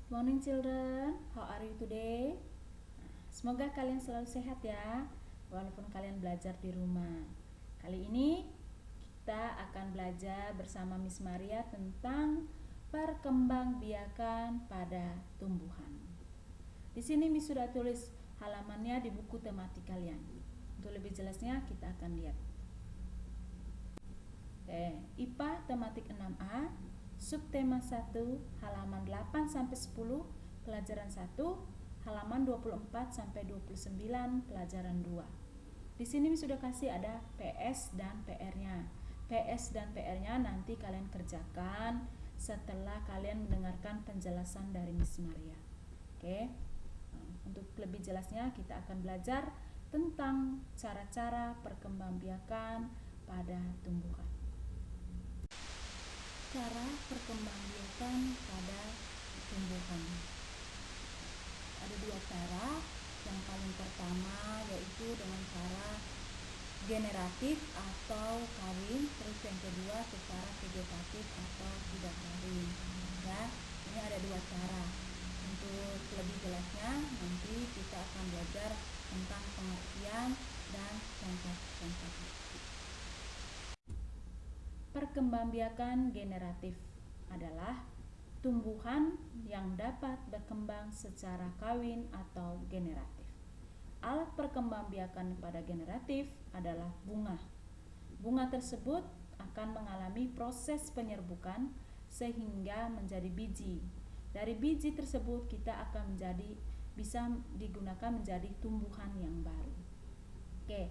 Morning children, how are you today? Semoga kalian selalu sehat ya, walaupun kalian belajar di rumah. Kali ini kita akan belajar bersama Miss Maria tentang perkembangbiakan pada tumbuhan. Di sini Miss sudah tulis halamannya di buku tematik kalian. Untuk lebih jelasnya kita akan lihat. IPA tematik 6A, subtema 1, halaman 8 sampai 10, pelajaran 1, halaman 24 sampai 29, pelajaran 2. Di sini sudah kasih ada PS dan PR-nya. PS dan PR-nya nanti kalian kerjakan setelah kalian mendengarkan penjelasan dari Miss Maria. Oke. Untuk lebih jelasnya kita akan belajar tentang cara-cara perkembangbiakan pada tumbuhan. Cara perkembangbiakan pada tumbuhan. Ada dua cara. Yang paling pertama yaitu dengan cara generatif atau kawin, terus yang kedua secara vegetatif atau tidak kawin. Ya, ini ada dua cara. Untuk lebih jelasnya nanti kita akan belajar tentang pengertian dan contoh-contoh. Perkembangbiakan generatif adalah tumbuhan yang dapat berkembang secara kawin atau generatif. Alat perkembangbiakan pada generatif adalah bunga. Bunga tersebut akan mengalami proses penyerbukan sehingga menjadi biji. Dari biji tersebut kita akan bisa digunakan menjadi tumbuhan yang baru. Oke.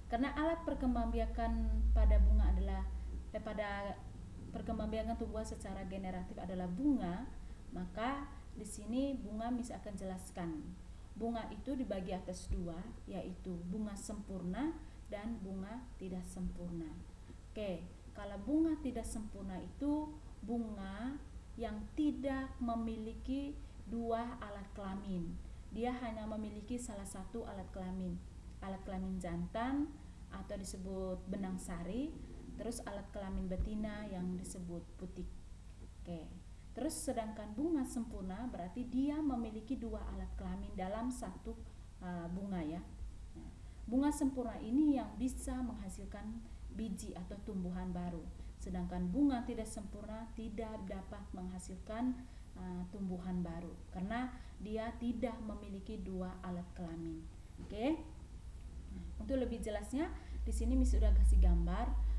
Karena alat perkembangbiakan pada bunga adalah pada perkembangbiakan tumbuhan secara generatif adalah bunga, maka di sini bunga Miss akan jelaskan. Bunga itu dibagi atas dua, yaitu bunga sempurna dan bunga tidak sempurna. Oke, kalau bunga tidak sempurna itu bunga yang tidak memiliki dua alat kelamin. Dia hanya memiliki salah satu alat kelamin jantan atau disebut benang sari, terus alat kelamin betina yang disebut putik. Oke. Terus sedangkan bunga sempurna berarti dia memiliki dua alat kelamin dalam satu bunga ya. Nah, bunga sempurna ini yang bisa menghasilkan biji atau tumbuhan baru. Sedangkan bunga tidak sempurna tidak dapat menghasilkan tumbuhan baru karena dia tidak memiliki dua alat kelamin. Oke. Untuk lebih jelasnya di sini Miss sudah kasih gambar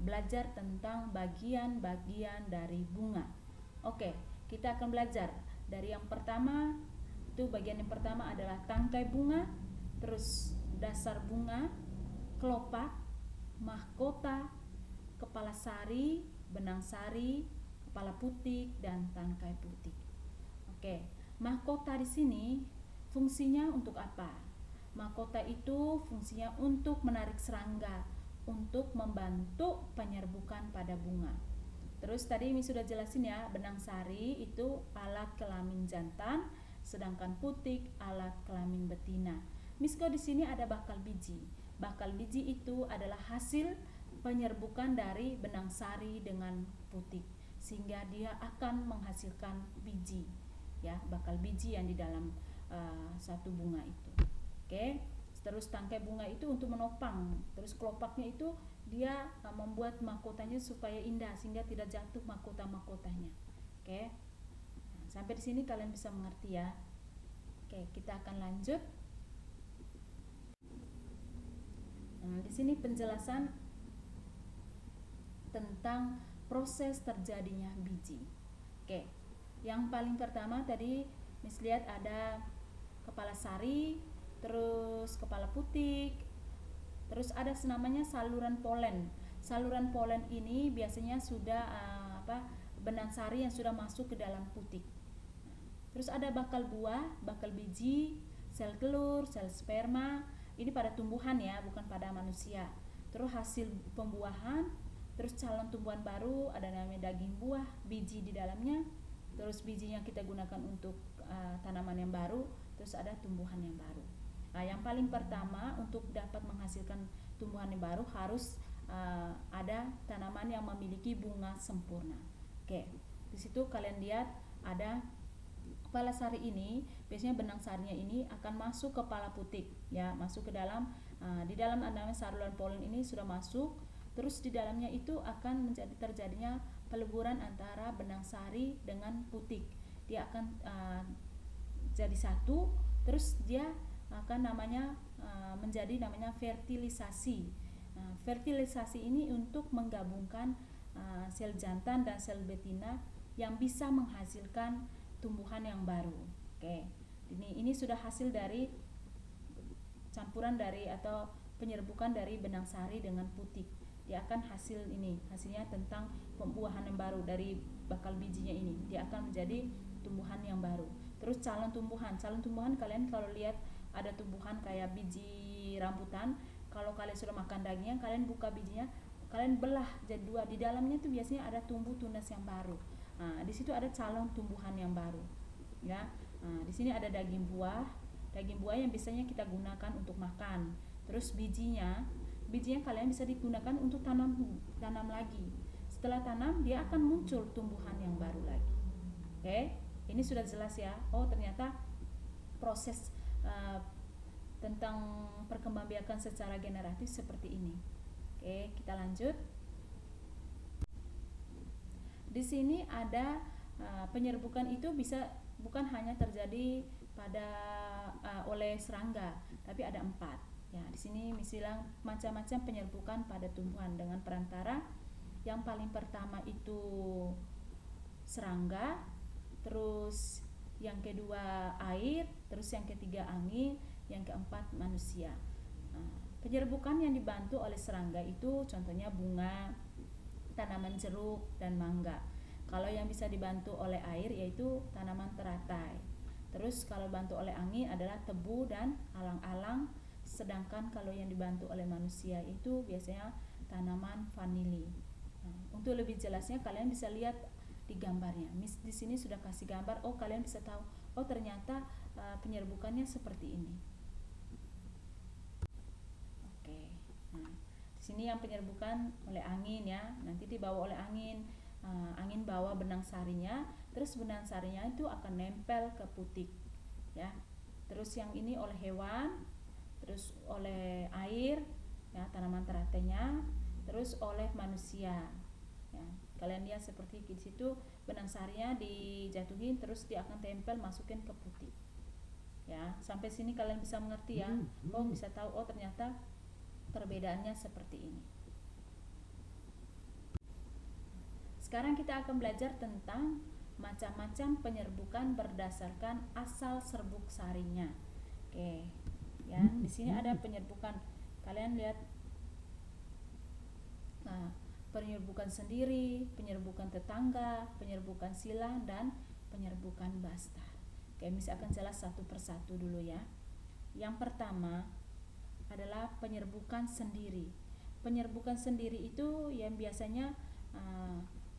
belajar tentang bagian-bagian dari bunga. Oke, kita akan belajar dari yang pertama. Itu bagian yang pertama adalah tangkai bunga, terus dasar bunga, kelopak, mahkota, kepala sari, benang sari, kepala putik dan tangkai putik. Oke, mahkota di sini fungsinya untuk apa? Mahkota itu fungsinya untuk menarik serangga, untuk membantu penyerbukan pada bunga. Terus tadi Miss sudah jelasin ya, benang sari itu alat kelamin jantan, sedangkan putik alat kelamin betina. Miss kok di sini ada bakal biji. Bakal biji itu adalah hasil penyerbukan dari benang sari dengan putik, sehingga dia akan menghasilkan biji. Ya, bakal biji yang di dalam satu bunga itu. Oke. Terus tangkai bunga itu untuk menopang. Terus kelopaknya itu dia membuat mahkotanya supaya indah sehingga tidak jatuh mahkotanya. Oke. Nah, sampai di sini kalian bisa mengerti ya. Oke, kita akan lanjut. Nah, di sini penjelasan tentang proses terjadinya biji. Oke. Yang paling pertama tadi Miss lihat ada kepala sari, terus kepala putik, terus ada namanya saluran polen. Saluran polen ini biasanya sudah benang sari yang sudah masuk ke dalam putik. Terus ada bakal buah, bakal biji, sel telur, sel sperma. Ini pada tumbuhan ya, bukan pada manusia. Terus hasil pembuahan, terus calon tumbuhan baru, ada namanya daging buah, biji di dalamnya. Terus bijinya kita gunakan untuk tanaman yang baru, terus ada tumbuhan yang baru. Nah, yang paling pertama untuk dapat menghasilkan tumbuhan yang baru harus ada tanaman yang memiliki bunga sempurna. Oke, di situ kalian lihat ada kepala sari ini biasanya benang sarinya ini akan masuk ke kepala putik ya, masuk ke dalam di dalam namanya saluran polen ini sudah masuk, terus di dalamnya itu akan menjadi terjadinya peleburan antara benang sari dengan putik. Dia akan jadi satu, terus dia akan menjadi namanya fertilisasi. Fertilisasi ini untuk menggabungkan sel jantan dan sel betina yang bisa menghasilkan tumbuhan yang baru. Oke. Ini sudah hasil dari campuran dari atau penyerbukan dari benang sari dengan putik. Dia akan hasilnya tentang pembuahan yang baru dari bakal bijinya ini. Dia akan menjadi tumbuhan yang baru. Terus calon tumbuhan kalian kalau lihat ada tumbuhan kayak biji rambutan, kalau kalian sudah makan dagingnya, kalian buka bijinya, kalian belah jadi dua, di dalamnya tuh biasanya ada tumbuh tunas yang baru. Di situ ada calon tumbuhan yang baru ya. Di sini ada daging buah yang biasanya kita gunakan untuk makan. Terus bijinya kalian bisa digunakan untuk tanam lagi. Setelah tanam dia akan muncul tumbuhan yang baru lagi. Oke, ini sudah jelas ya. Oh, ternyata proses tentang perkembangbiakan secara generatif seperti ini. Oke, kita lanjut. Di sini ada penyerbukan itu bukan hanya terjadi pada oleh serangga, tapi ada 4. Ya, di sini misalnya macam-macam penyerbukan pada tumbuhan dengan perantara. Yang paling pertama itu serangga, terus yang kedua air, terus yang ketiga angin, yang keempat manusia. Penyerbukan yang dibantu oleh serangga itu contohnya bunga, tanaman jeruk dan mangga. Kalau yang bisa dibantu oleh air yaitu tanaman teratai. Terus kalau dibantu oleh angin adalah tebu dan alang-alang. Sedangkan kalau yang dibantu oleh manusia itu biasanya tanaman vanili. Untuk lebih jelasnya kalian bisa lihat di gambarnya. Di sini sudah kasih gambar. Oh, kalian bisa tahu. Oh, ternyata penyerbukannya seperti ini. Oke. Di sini yang penyerbukan oleh angin ya. Nanti dibawa oleh angin. Angin bawa benang sarinya, terus benang sarinya itu akan nempel ke putik ya. Terus yang ini oleh hewan, terus oleh air ya, tanaman teratainya, terus oleh manusia ya. Kalian lihat seperti di situ benang sarinya dijatuhin, terus dia akan tempel masukin ke putik ya. Sampai sini kalian bisa mengerti ya. Oh, bisa tahu oh ternyata perbedaannya seperti ini. Sekarang kita akan belajar tentang macam-macam penyerbukan berdasarkan asal serbuk sarinya. Oke. Ya, di sini ada penyerbukan. Kalian lihat. Penyerbukan sendiri, penyerbukan tetangga, penyerbukan silang dan penyerbukan basta. Oke, misalkan jelas satu persatu dulu ya. Yang pertama adalah penyerbukan sendiri. Penyerbukan sendiri itu yang biasanya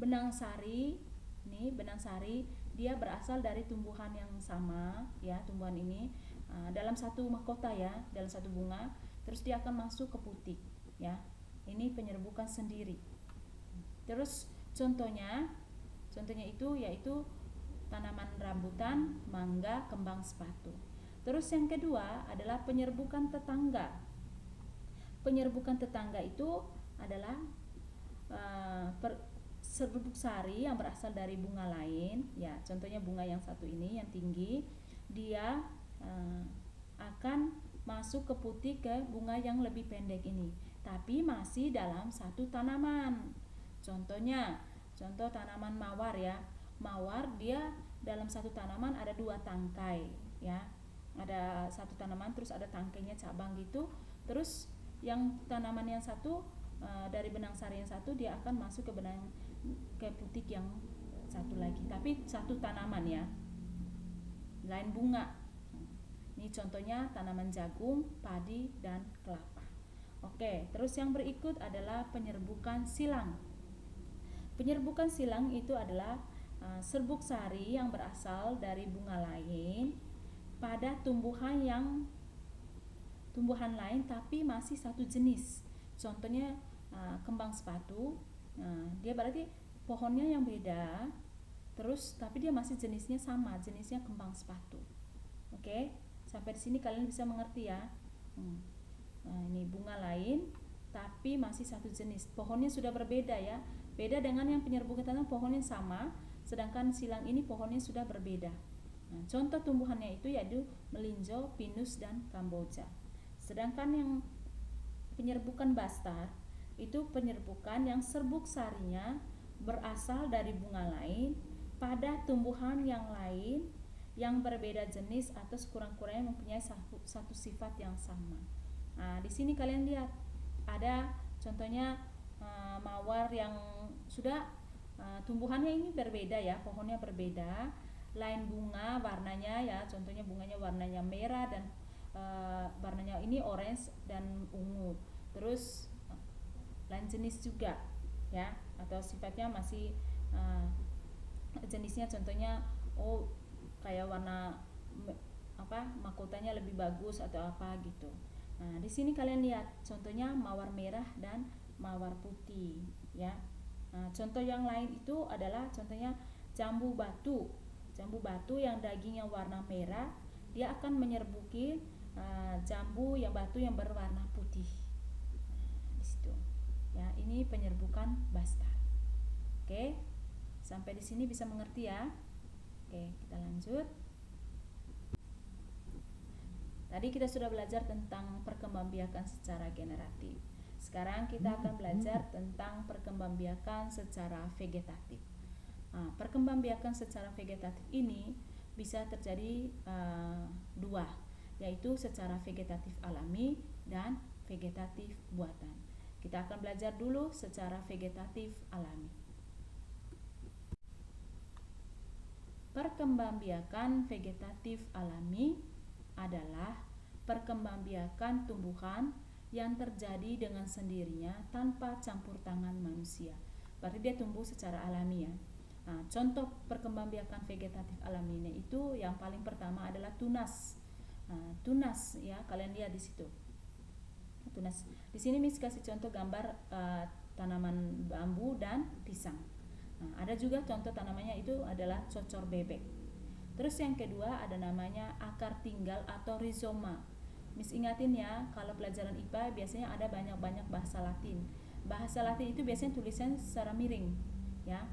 benang sari, dia berasal dari tumbuhan yang sama ya, tumbuhan ini dalam satu mahkota ya, dalam satu bunga, terus dia akan masuk ke putik ya. Ini penyerbukan sendiri. Terus contohnya itu yaitu tanaman rambutan, mangga, kembang sepatu. Terus yang kedua adalah penyerbukan tetangga. Penyerbukan tetangga itu adalah serbuk sari yang berasal dari bunga lain ya, contohnya bunga yang satu ini yang tinggi, dia akan masuk ke putik ke bunga yang lebih pendek ini, tapi masih dalam satu tanaman. Contoh tanaman mawar ya. Mawar dia dalam satu tanaman ada 2 tangkai ya. Ada satu tanaman terus ada tangkainya cabang gitu. Terus yang tanaman yang satu dari benang sari yang satu dia akan masuk ke putik yang satu lagi, tapi satu tanaman ya, lain bunga. Ini contohnya tanaman jagung, padi dan kelapa. Oke, terus yang berikut adalah penyerbukan silang. Penyerbukan silang itu adalah serbuk sari yang berasal dari bunga lain pada tumbuhan lain tapi masih satu jenis. Contohnya kembang sepatu. Dia berarti pohonnya yang beda, Terus tapi dia masih jenisnya sama, jenisnya kembang sepatu. Oke, sampai di sini kalian bisa mengerti ya. Nah, ini bunga lain tapi masih satu jenis. Pohonnya sudah berbeda ya. Beda dengan yang penyerbu ketapang, pohonnya sama, sedangkan silang ini pohonnya sudah berbeda. Nah, contoh tumbuhannya itu yaitu melinjo, pinus, dan kamboja. Sedangkan yang penyerbukan bastar itu penyerbukan yang serbuk sarinya berasal dari bunga lain pada tumbuhan yang lain yang berbeda jenis atau sekurang-kurangnya mempunyai satu sifat yang sama. Nah, di sini kalian lihat ada contohnya mawar yang sudah tumbuhannya ini berbeda ya, pohonnya berbeda, lain bunga warnanya ya, contohnya bunganya warnanya merah dan warnanya ini orange dan ungu. Terus lain jenis juga ya, atau sifatnya masih jenisnya contohnya kayak warna mahkotanya lebih bagus atau apa gitu. Nah, di sini kalian lihat contohnya mawar merah dan mawar putih ya. Nah, contoh yang lain itu adalah contohnya jambu batu. Jambu batu yang dagingnya warna merah, dia akan menyerbuki jambu yang batu yang berwarna putih. Nah, di situ. Ya, ini penyerbukan bastar. Oke. Sampai di sini bisa mengerti ya. Oke, kita lanjut. Tadi kita sudah belajar tentang perkembangbiakan secara generatif. Sekarang kita akan belajar tentang perkembangbiakan secara vegetatif. Nah, perkembangbiakan secara vegetatif ini bisa terjadi dua, yaitu secara vegetatif alami dan vegetatif buatan. Kita akan belajar dulu secara vegetatif alami. Perkembangbiakan vegetatif alami adalah perkembangbiakan tumbuhan yang terjadi dengan sendirinya tanpa campur tangan manusia. Berarti dia tumbuh secara alami ya. Nah, contoh perkembangbiakan vegetatif alaminya itu yang paling pertama adalah tunas. Nah, tunas ya, kalian lihat di situ. Tunas. Di sini Miss kasih contoh gambar tanaman bambu dan pisang. Nah, ada juga contoh tanamannya itu adalah cocor bebek. Terus yang kedua ada namanya akar tinggal atau rizoma. Miss ingatin ya, kalau pelajaran IPA biasanya ada banyak-banyak bahasa Latin. Bahasa Latin itu biasanya tulisan secara miring, ya.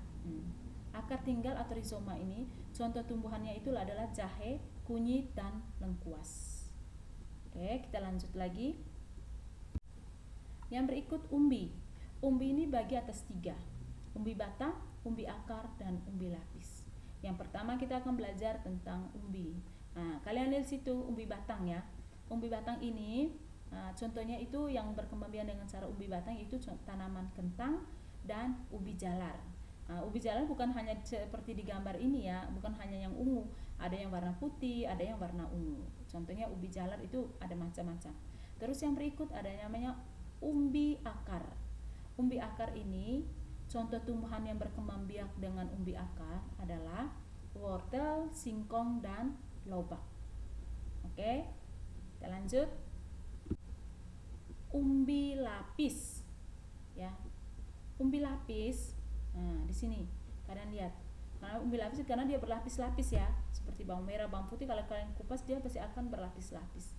Akar tinggal atau rizoma ini contoh tumbuhannya itu adalah jahe, kunyit, dan lengkuas. Oke, kita lanjut lagi. Yang berikut umbi. Umbi ini bagi atas 3. Umbi batang, umbi akar, dan umbi lapis. Yang pertama kita akan belajar tentang umbi. Nah, kalian lihat situ umbi batang ya. Umbi batang ini contohnya itu yang berkembangbiak dengan cara umbi batang itu tanaman kentang dan ubi jalar. Ubi jalar bukan hanya seperti di gambar ini ya, bukan hanya yang ungu, ada yang warna putih, ada yang warna ungu. Contohnya ubi jalar itu ada macam-macam. Terus yang berikut ada namanya umbi akar. Umbi akar ini contoh tumbuhan yang berkembang biak dengan umbi akar adalah wortel, singkong, dan lobak. Oke, kita lanjut. Umbi lapis, ya. Umbi lapis, nah di sini kalian lihat. Karena umbi lapis karena dia berlapis-lapis ya, seperti bawang merah, bawang putih. Kalau kalian kupas dia pasti akan berlapis-lapis.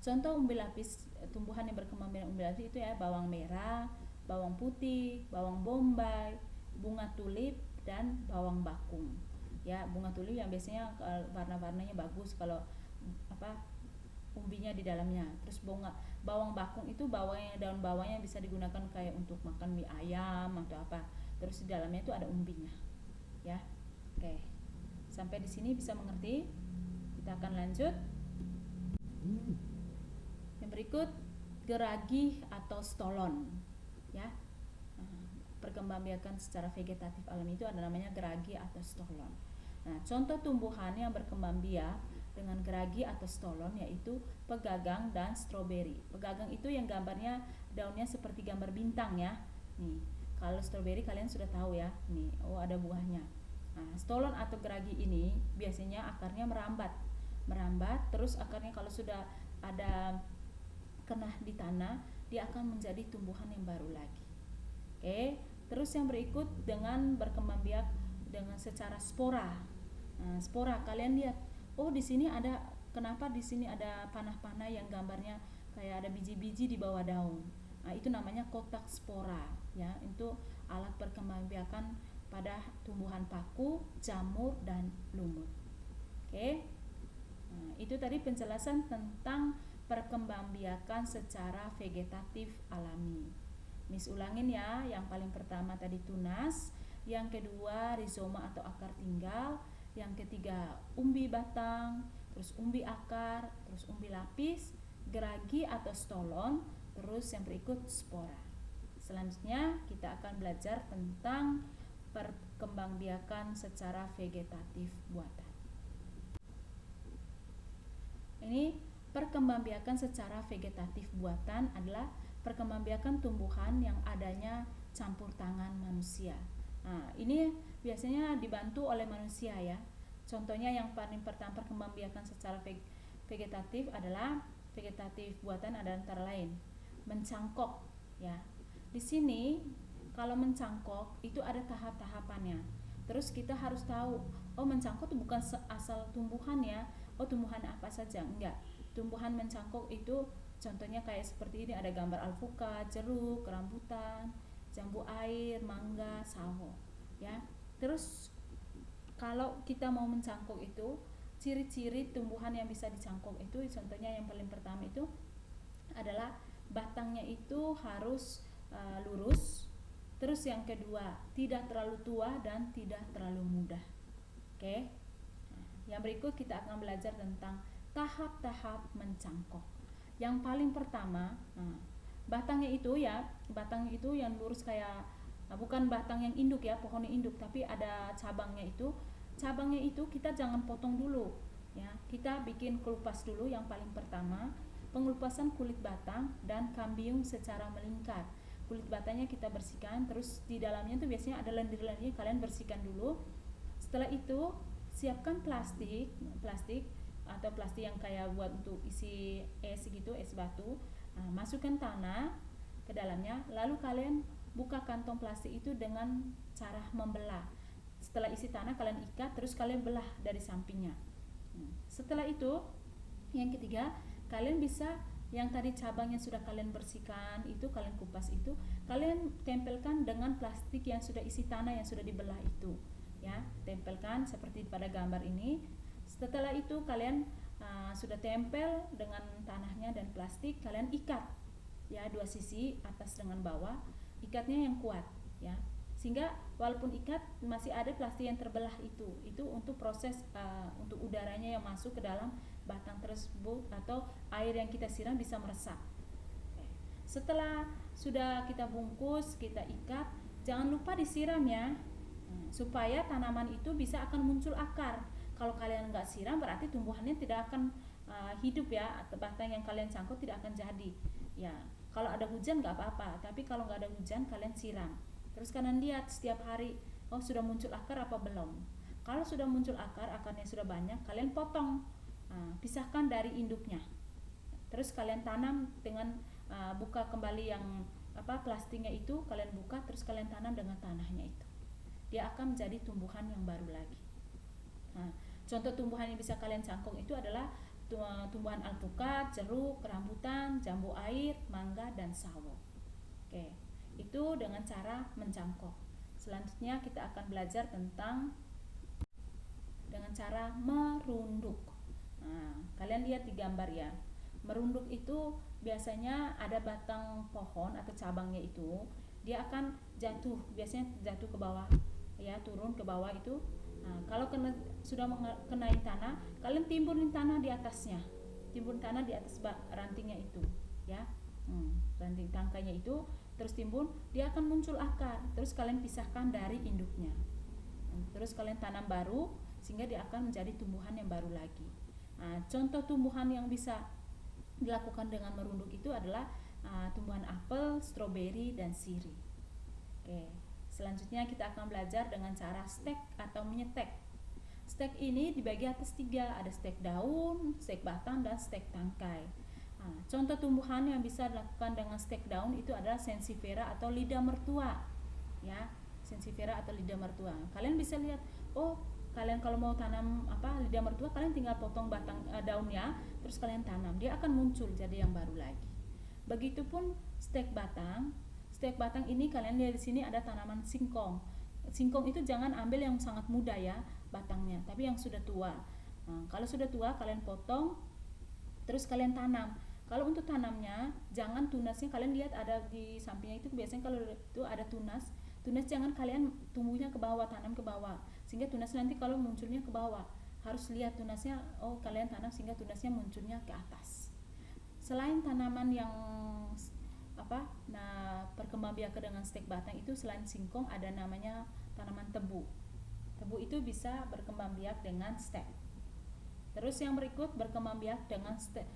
Contoh umbi lapis, tumbuhan yang berkembang biak umbi lapis itu ya bawang merah, bawang putih, bawang bombay, bunga tulip, dan bawang bakung. Ya, bunga tulip yang biasanya warna-warnanya bagus kalau umbinya di dalamnya. Terus bawang bakung itu daun bawangnya bisa digunakan kayak untuk makan mie ayam atau apa. Terus di dalamnya itu ada umbinya. Ya. Oke. Sampai di sini bisa mengerti? Kita akan lanjut. Yang berikut geragi atau stolon. Ya, perkembangbiakan secara vegetatif alami itu ada namanya geragi atau stolon. Nah, contoh tumbuhan yang berkembang biak dengan geragi atau stolon yaitu pegagang dan stroberi. Pegagang itu yang gambarnya daunnya seperti gambar bintang ya. Nih, kalau stroberi kalian sudah tahu ya. Nih, ada buahnya. Nah, stolon atau geragi ini biasanya akarnya merambat, terus akarnya kalau sudah ada kena di tanah, dia akan menjadi tumbuhan yang baru lagi. Oke, terus yang berikut dengan berkembang biak dengan secara spora. Spora kalian lihat, oh di sini ada, kenapa di sini ada panah-panah yang gambarnya kayak ada biji-biji di bawah daun. Itu namanya kotak spora, ya. Itu alat perkembangbiakan pada tumbuhan paku, jamur, dan lumut. Oke. Itu tadi penjelasan tentang perkembangbiakan secara vegetatif alami. Miss ulangin ya, yang paling pertama tadi tunas, yang kedua rizoma atau akar tinggal, yang ketiga umbi batang, terus umbi akar, terus umbi lapis, geragi atau stolon, terus yang berikut spora. Selanjutnya kita akan belajar tentang perkembangbiakan secara vegetatif buatan. Ini perkembangbiakan secara vegetatif buatan adalah perkembangbiakan tumbuhan yang adanya campur tangan manusia. Ini biasanya dibantu oleh manusia ya. Contohnya yang paling pertama perkembangbiakan secara vegetatif adalah vegetatif buatan ada antara lain mencangkok ya. Di sini kalau mencangkok itu ada tahap-tahapannya. Terus kita harus tahu, oh mencangkok itu bukan asal tumbuhan ya. Oh tumbuhan apa saja, enggak. Tumbuhan mencangkok itu contohnya kayak seperti ini, ada gambar alpukat, jeruk, rambutan, jambu air, mangga, sawo ya. Terus kalau kita mau mencangkok itu, ciri-ciri tumbuhan yang bisa dicangkok itu contohnya yang paling pertama itu adalah batangnya itu harus lurus. Terus yang kedua, tidak terlalu tua dan tidak terlalu muda. Oke. Yang berikut kita akan belajar tentang tahap-tahap mencangkok. Yang paling pertama, batangnya itu yang lurus kayak bukan batang yang induk ya, pohonnya induk, tapi ada cabangnya itu. Cabangnya itu kita jangan potong dulu ya. Kita bikin kelupas dulu yang paling pertama, pengelupasan kulit batang dan kambium secara melingkar. Kulit batangnya kita bersihkan, terus di dalamnya tuh biasanya ada lendir-lendirnya, kalian bersihkan dulu. Setelah itu siapkan plastik atau plastik yang kayak buat untuk isi es gitu, es batu. Masukkan tanah ke dalamnya, lalu kalian buka kantong plastik itu dengan cara membelah. Setelah isi tanah kalian ikat, terus kalian belah dari sampingnya. Setelah itu yang ketiga, kalian bisa yang tadi cabang yang sudah kalian bersihkan itu, kalian kupas itu, kalian tempelkan dengan plastik yang sudah isi tanah yang sudah dibelah itu ya, tempelkan seperti pada gambar ini. Setelah itu kalian sudah tempel dengan tanahnya dan plastik, kalian ikat ya, dua sisi atas dengan bawah, ikatnya yang kuat ya, sehingga walaupun ikat masih ada plastik yang terbelah itu untuk proses untuk udaranya yang masuk ke dalam batang tersebut atau air yang kita siram bisa meresap. Setelah sudah kita bungkus, kita ikat, jangan lupa disiram ya, supaya tanaman itu bisa akan muncul akar. Kalau kalian nggak siram berarti tumbuhannya tidak akan hidup ya, atau batang yang kalian cangkok tidak akan jadi ya. Kalau ada hujan nggak apa-apa, tapi kalau nggak ada hujan kalian siram. Terus kalian lihat setiap hari, oh sudah muncul akar apa belum. Kalau sudah muncul akar, akarnya sudah banyak, kalian potong, pisahkan dari induknya. Terus kalian tanam dengan buka kembali yang plastiknya itu, kalian buka, terus kalian tanam dengan tanahnya itu. Dia akan menjadi tumbuhan yang baru lagi. Contoh tumbuhan yang bisa kalian cangkok itu adalah tumbuhan alpukat, jeruk, rambutan, jambu air, mangga, dan sawo. Oke, itu dengan cara mencangkok. Selanjutnya kita akan belajar tentang dengan cara merunduk. Kalian lihat di gambar ya. Merunduk itu biasanya ada batang pohon atau cabangnya itu, dia akan jatuh, biasanya jatuh ke bawah ya, turun ke bawah itu. Kalau sudah mengenai tanah, kalian timbunin tanah di atasnya, timbun tanah di atas rantingnya itu ya, ranting tangkainya itu, terus timbun, dia akan muncul akar, terus kalian pisahkan dari induknya, terus kalian tanam baru sehingga dia akan menjadi tumbuhan yang baru lagi. Contoh tumbuhan yang bisa dilakukan dengan merunduk itu adalah tumbuhan apel, stroberi, dan sirih. Oke. Selanjutnya kita akan belajar dengan cara stek atau menyetek. Stek ini dibagi atas 3, ada stek daun, stek batang, dan stek tangkai. Contoh tumbuhan yang bisa dilakukan dengan stek daun itu adalah sensifera atau lidah mertua ya. sansevieria atau lidah mertua. Kalian bisa lihat, oh kalian kalau mau tanam lidah mertua, kalian tinggal potong batang daunnya, terus kalian tanam, dia akan muncul jadi yang baru lagi. Begitupun stek batang. Stek batang ini kalian lihat di sini ada tanaman singkong. Singkong itu jangan ambil yang sangat muda ya batangnya, tapi yang sudah tua. Nah, kalau sudah tua kalian potong, terus kalian tanam. Kalau untuk tanamnya, jangan tunasnya kalian lihat ada di sampingnya itu, biasanya kalau itu ada tunas jangan kalian tumbuhnya ke bawah, tanam ke bawah, sehingga tunas nanti kalau munculnya ke bawah, harus lihat tunasnya, oh kalian tanam sehingga tunasnya munculnya ke atas. Selain tanaman yang perkembangbiakan dengan stek batang itu, selain singkong ada namanya tanaman tebu. Tebu itu bisa berkembang biak dengan stek. Terus yang berikut berkembang biak dengan stek,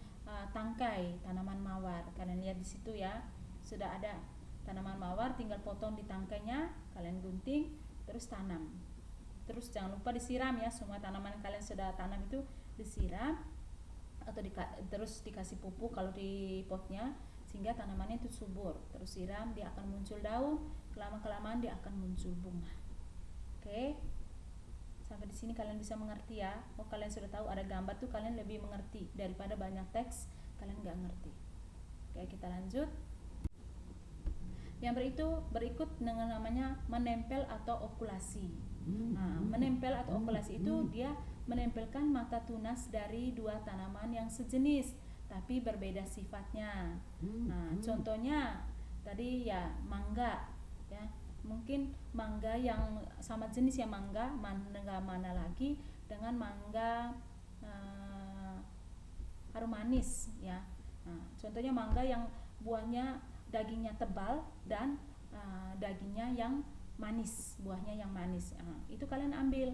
tangkai tanaman mawar. Kalian lihat di situ ya, sudah ada tanaman mawar, tinggal potong di tangkainya, kalian gunting, terus tanam. Terus jangan lupa disiram ya, semua tanaman yang kalian sudah tanam itu disiram atau terus dikasih pupuk kalau di potnya, sehingga tanamannya itu subur. Terus siram, dia akan muncul daun, kelamaan dia akan muncul bunga. Oke. Sampai di sini kalian bisa mengerti ya. Oh, kalian sudah tahu ada gambar tuh, kalian lebih mengerti daripada banyak teks kalian nggak ngerti. Oke, kita lanjut. Yang berikut dengan namanya menempel atau okulasi. Nah, menempel atau okulasi itu dia menempelkan mata tunas dari dua tanaman yang sejenis tapi berbeda sifatnya. Nah, contohnya tadi ya mangga ya. Mungkin mangga yang sama jenis ya, mangga mana lagi dengan mangga harum manis ya. Nah, contohnya mangga yang buahnya dagingnya tebal dan dagingnya yang manis, buahnya yang manis. Itu kalian ambil.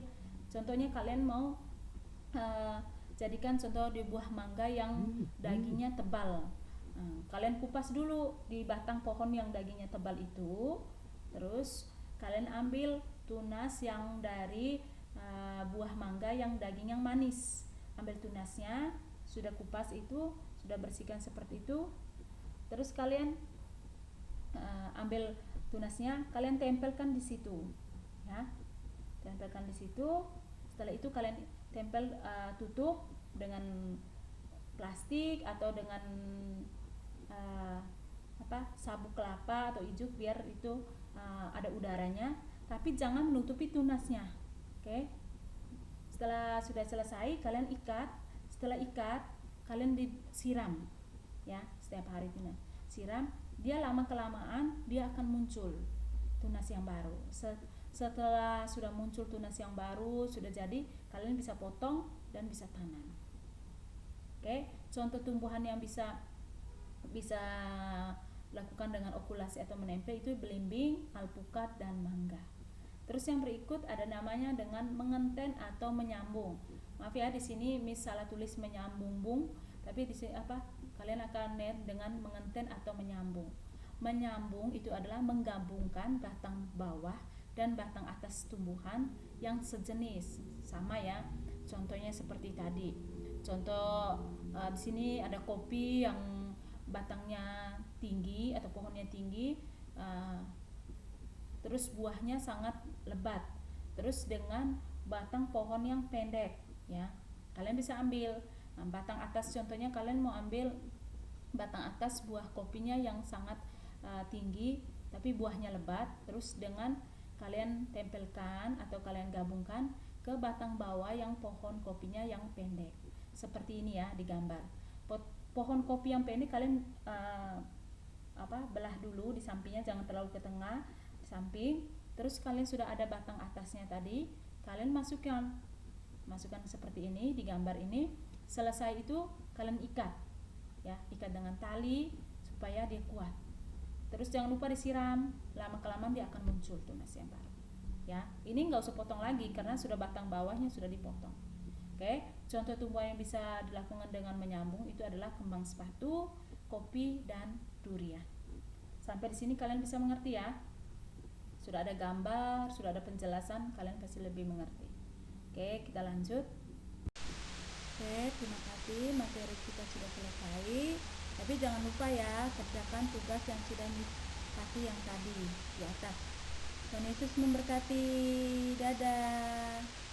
Contohnya kalian mau jadikan contoh di buah mangga yang dagingnya tebal. Kalian kupas dulu di batang pohon yang dagingnya tebal itu. Terus kalian ambil tunas yang dari buah mangga yang daging yang manis. Ambil tunasnya, sudah kupas itu, sudah bersihkan seperti itu. Terus kalian ambil tunasnya, kalian tempelkan di situ, ya, tempelkan di situ. Setelah itu kalian tempel, tutup dengan plastik atau dengan sabuk kelapa atau ijuk biar itu ada udaranya, tapi jangan menutupi tunasnya. Oke. Setelah sudah selesai, kalian ikat. Setelah ikat, kalian disiram, ya, setiap hari siram. Dia lama kelamaan dia akan muncul tunas yang baru. Setelah sudah muncul tunas yang baru, sudah jadi, kalian bisa potong dan bisa tanam. Oke, contoh tumbuhan yang bisa lakukan dengan okulasi atau menempel itu belimbing, alpukat dan mangga. Terus yang berikut ada namanya dengan mengenten atau menyambung. Maaf ya, di sini misalnya tulis menyambung, tapi di sini kalian akan lihat dengan mengenten atau menyambung. Menyambung itu adalah menggabungkan batang bawah dan batang atas tumbuhan yang sejenis, sama ya. Contohnya seperti tadi. Contoh di sini ada kopi yang batangnya tinggi atau pohonnya tinggi, terus buahnya sangat lebat. Terus dengan batang pohon yang pendek, ya, kalian bisa ambil. Nah, batang atas contohnya kalian mau ambil batang atas buah kopinya yang sangat tinggi tapi buahnya lebat, terus dengan kalian tempelkan atau kalian gabungkan ke batang bawah yang pohon kopinya yang pendek. Seperti ini ya di gambar. Pohon kopi yang pendek kalian belah dulu di sampingnya, jangan terlalu ke tengah, di samping. Terus kalian sudah ada batang atasnya tadi, kalian masukkan seperti ini di gambar ini. Selesai itu kalian ikat, ya, ikat dengan tali supaya dia kuat. Terus jangan lupa disiram, lama kelamaan dia akan muncul tunas yang baru. Ya, ini nggak usah potong lagi karena sudah batang bawahnya sudah dipotong. Oke, contoh tumbuhan yang bisa dilakukan dengan menyambung itu adalah kembang sepatu, kopi dan durian. Sampai di sini kalian bisa mengerti ya. Sudah ada gambar, sudah ada penjelasan, kalian pasti lebih mengerti. Oke, kita lanjut. Oke, terima kasih, materi kita sudah selesai. Tapi jangan lupa ya, kerjakan tugas yang sudah dikasih yang tadi di atas. Tuhan Yesus memberkati. Dadah.